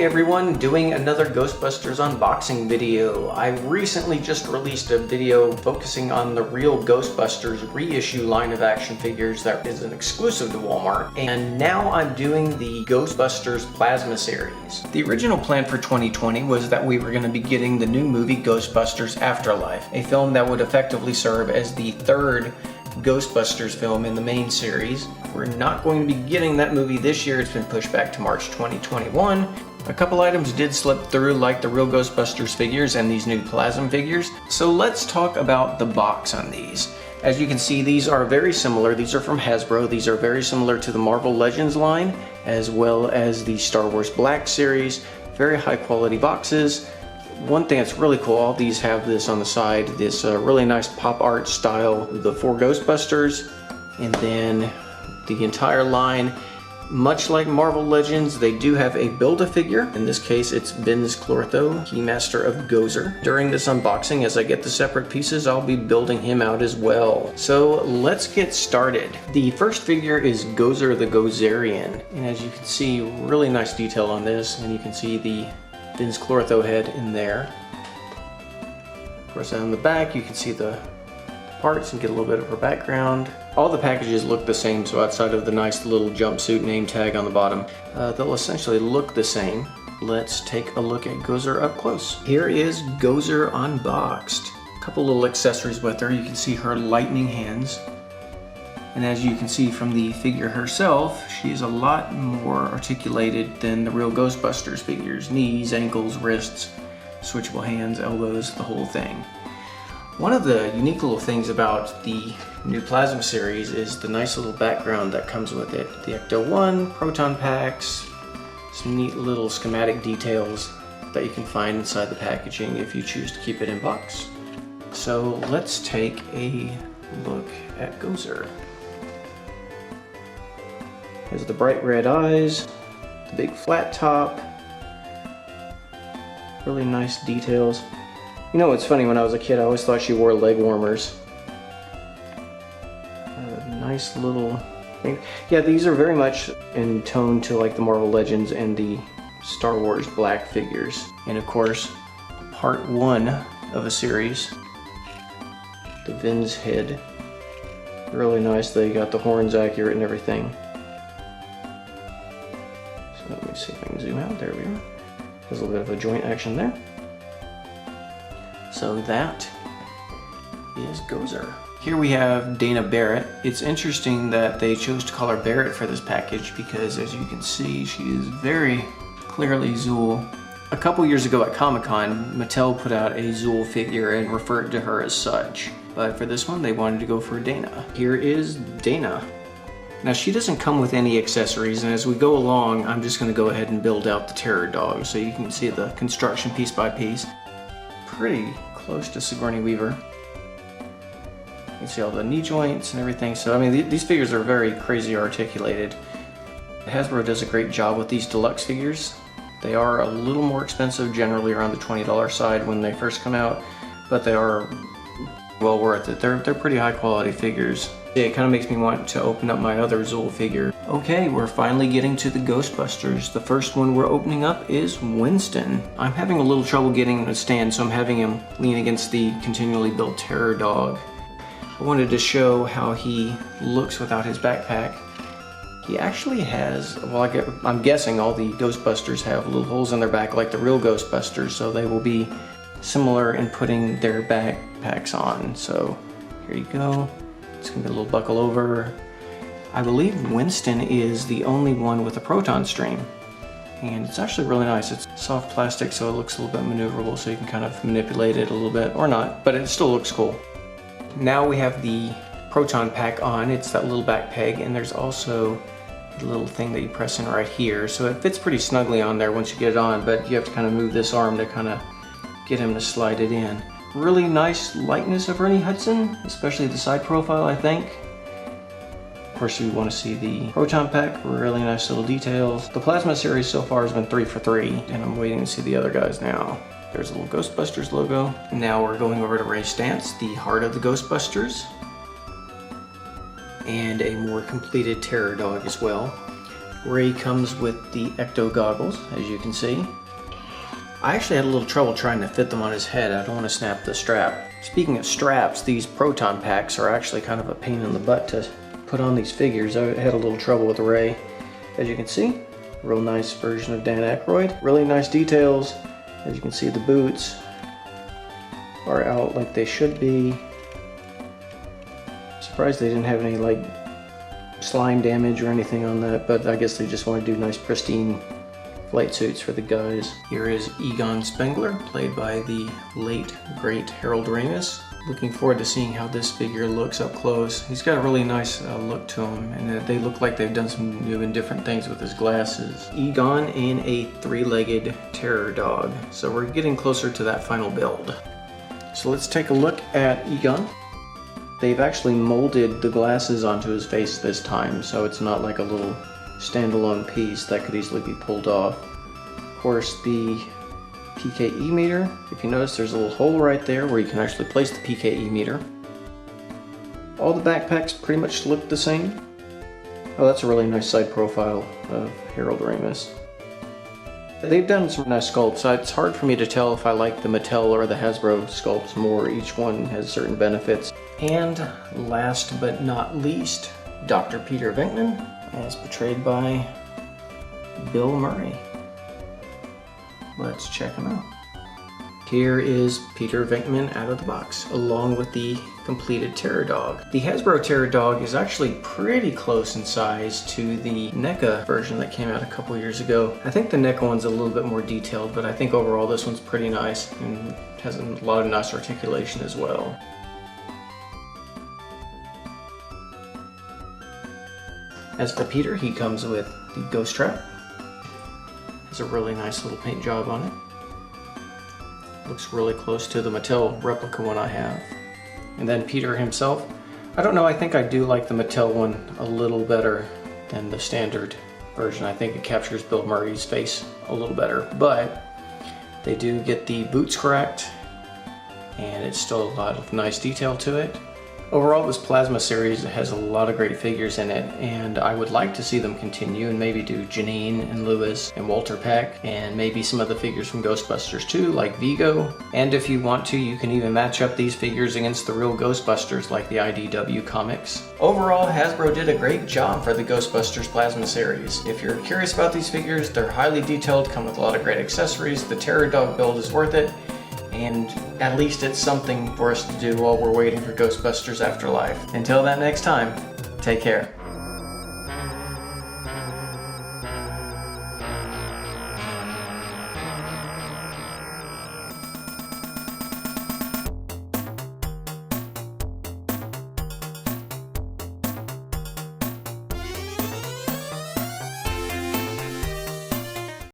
everyone, doing another Ghostbusters unboxing video. I recently just released a video focusing on the real Ghostbusters reissue line of action figures that is an exclusive to Walmart, and now I'm doing the Ghostbusters Plasma series. The original plan for 2020 was that we were going to be getting the new movie Ghostbusters Afterlife, a film that would effectively serve as the third Ghostbusters film in the main series. We're not going to be getting that movie this year. It's been pushed back to March 2021. A couple items did slip through, like the real Ghostbusters figures and these new Plasm figures. So let's talk about the box on these. As you can see, these are very similar. These are from Hasbro. These are very similar to the Marvel Legends line, as well as the Star Wars Black series. Very high quality boxes. One thing that's really cool, all these have this on the side, this really nice pop art style, the 4 Ghostbusters, and then the entire line. Much like Marvel Legends, they do have a Build-A-Figure. In this case, it's Vince Clortho, Keymaster of Gozer. During this unboxing, as I get the separate pieces, I'll be building him out as well. So let's get started. The first figure is Gozer the Gozerian, and as you can see, really nice detail on this, and you can see the Vince Clortho head in there. Of course, on the back you can see the parts and get a little bit of her background. All the packages look the same, so outside of the nice little jumpsuit name tag on the bottom, they'll essentially look the same. Let's take a look at Gozer up close. Here is Gozer unboxed. A couple little accessories with her. You can see her lightning hands. And as you can see from the figure herself, she's a lot more articulated than the real Ghostbusters figures. Knees, ankles, wrists, switchable hands, elbows, the whole thing. One of the unique little things about the new Plasma series is the nice little background that comes with it. The Ecto-1, Proton Packs, some neat little schematic details that you can find inside the packaging if you choose to keep it in box. So let's take a look at Gozer. Has the bright red eyes, the big flat top, really nice details. You know what's funny, when I was a kid I always thought she wore leg warmers. Nice little thing. Yeah, these are very much in tone to like the Marvel Legends and the Star Wars Black figures. And of course, part 1 of a series, the Vin's head. Really nice, they got the horns accurate and everything. Let me see if I can zoom out. There we are. There's a little bit of a joint action there. So that is Gozer. Here we have Dana Barrett. It's interesting that they chose to call her Barrett for this package because, as you can see, she is very clearly Zool. A couple years ago at Comic-Con, Mattel put out a Zool figure and referred to her as such. But for this one, they wanted to go for Dana. Here is Dana. Now, she doesn't come with any accessories, and as we go along, I'm just going to go ahead and build out the Terror Dog so you can see the construction piece by piece. Pretty close to Sigourney Weaver. You can see all the knee joints and everything, so I mean these figures are very crazy articulated. Hasbro does a great job with these deluxe figures. They are a little more expensive, generally around the $20 side when they first come out, but they are well worth it. They're pretty high quality figures. It kind of makes me want to open up my other Zool figure. Okay, we're finally getting to the Ghostbusters. The first one we're opening up is Winston. I'm having a little trouble getting him to stand, so I'm having him lean against the continually built Terror Dog. I wanted to show how he looks without his backpack. He actually has, well, I'm guessing all the Ghostbusters have little holes in their back like the real Ghostbusters, so they will be similar in putting their backpacks on. So here you go. It's gonna be a little buckle over. I believe Winston is the only one with a proton stream. And it's actually really nice. It's soft plastic, so it looks a little bit maneuverable, so you can kind of manipulate it a little bit, or not, but it still looks cool. Now we have the Proton Pack on. It's that little back peg, and there's also a little thing that you press in right here. So it fits pretty snugly on there once you get it on, but you have to kind of move this arm to kind of get him to slide it in. Really nice likeness of Ernie Hudson, especially the side profile, I think. Of course, you want to see the Proton Pack, really nice little details. The Plasma series so far has been 3 for 3, and I'm waiting to see the other guys now. There's a little Ghostbusters logo. Now we're going over to Ray Stantz, the heart of the Ghostbusters, and a more completed Terror Dog as well. Ray comes with the Ecto goggles, as you can see. I actually had a little trouble trying to fit them on his head. I don't want to snap the strap. Speaking of straps, these Proton Packs are actually kind of a pain in the butt to put on these figures. I had a little trouble with Ray. As you can see, a real nice version of Dan Aykroyd. Really nice details. As you can see, the boots are out like they should be. Surprised they didn't have any like slime damage or anything on that, but I guess they just want to do nice pristine flight suits for the guys. Here is Egon Spengler, played by the late great Harold Ramis. Looking forward to seeing how this figure looks up close. He's got a really nice look to him, and they look like they've done some new and different things with his glasses. Egon in a three-legged terror dog. So we're getting closer to that final build. So let's take a look at Egon. They've actually molded the glasses onto his face this time, so it's not like a little standalone piece that could easily be pulled off. Of course, the PKE meter, if you notice, there's a little hole right there where you can actually place the PKE meter. All the backpacks pretty much look the same. Oh, that's a really nice side profile of Harold Ramis. They've done some nice sculpts. It's hard for me to tell if I like the Mattel or the Hasbro sculpts more. Each one has certain benefits. And last but not least, Dr. Peter Venkman, as portrayed by Bill Murray. Let's check him out. Here is Peter Venkman out of the box, along with the completed Terror Dog. The Hasbro Terror Dog is actually pretty close in size to the NECA version that came out a couple years ago. I think the NECA one's a little bit more detailed, but I think overall this one's pretty nice and has a lot of nice articulation as well. As for Peter, he comes with the ghost trap. Has a really nice little paint job on it. Looks really close to the Mattel replica one I have. And then Peter himself, I don't know, I think I do like the Mattel one a little better than the standard version. I think it captures Bill Murray's face a little better, but they do get the boots correct, and it's still a lot of nice detail to it. Overall, this Plasma series has a lot of great figures in it, and I would like to see them continue and maybe do Janine and Lewis and Walter Peck, and maybe some of the figures from Ghostbusters too, like Vigo. And if you want to, you can even match up these figures against the real Ghostbusters like the IDW comics. Overall, Hasbro did a great job for the Ghostbusters Plasma series. If you're curious about these figures, they're highly detailed, come with a lot of great accessories. The Terror Dog build is worth it. And at least it's something for us to do while we're waiting for Ghostbusters Afterlife. Until that next time, take care.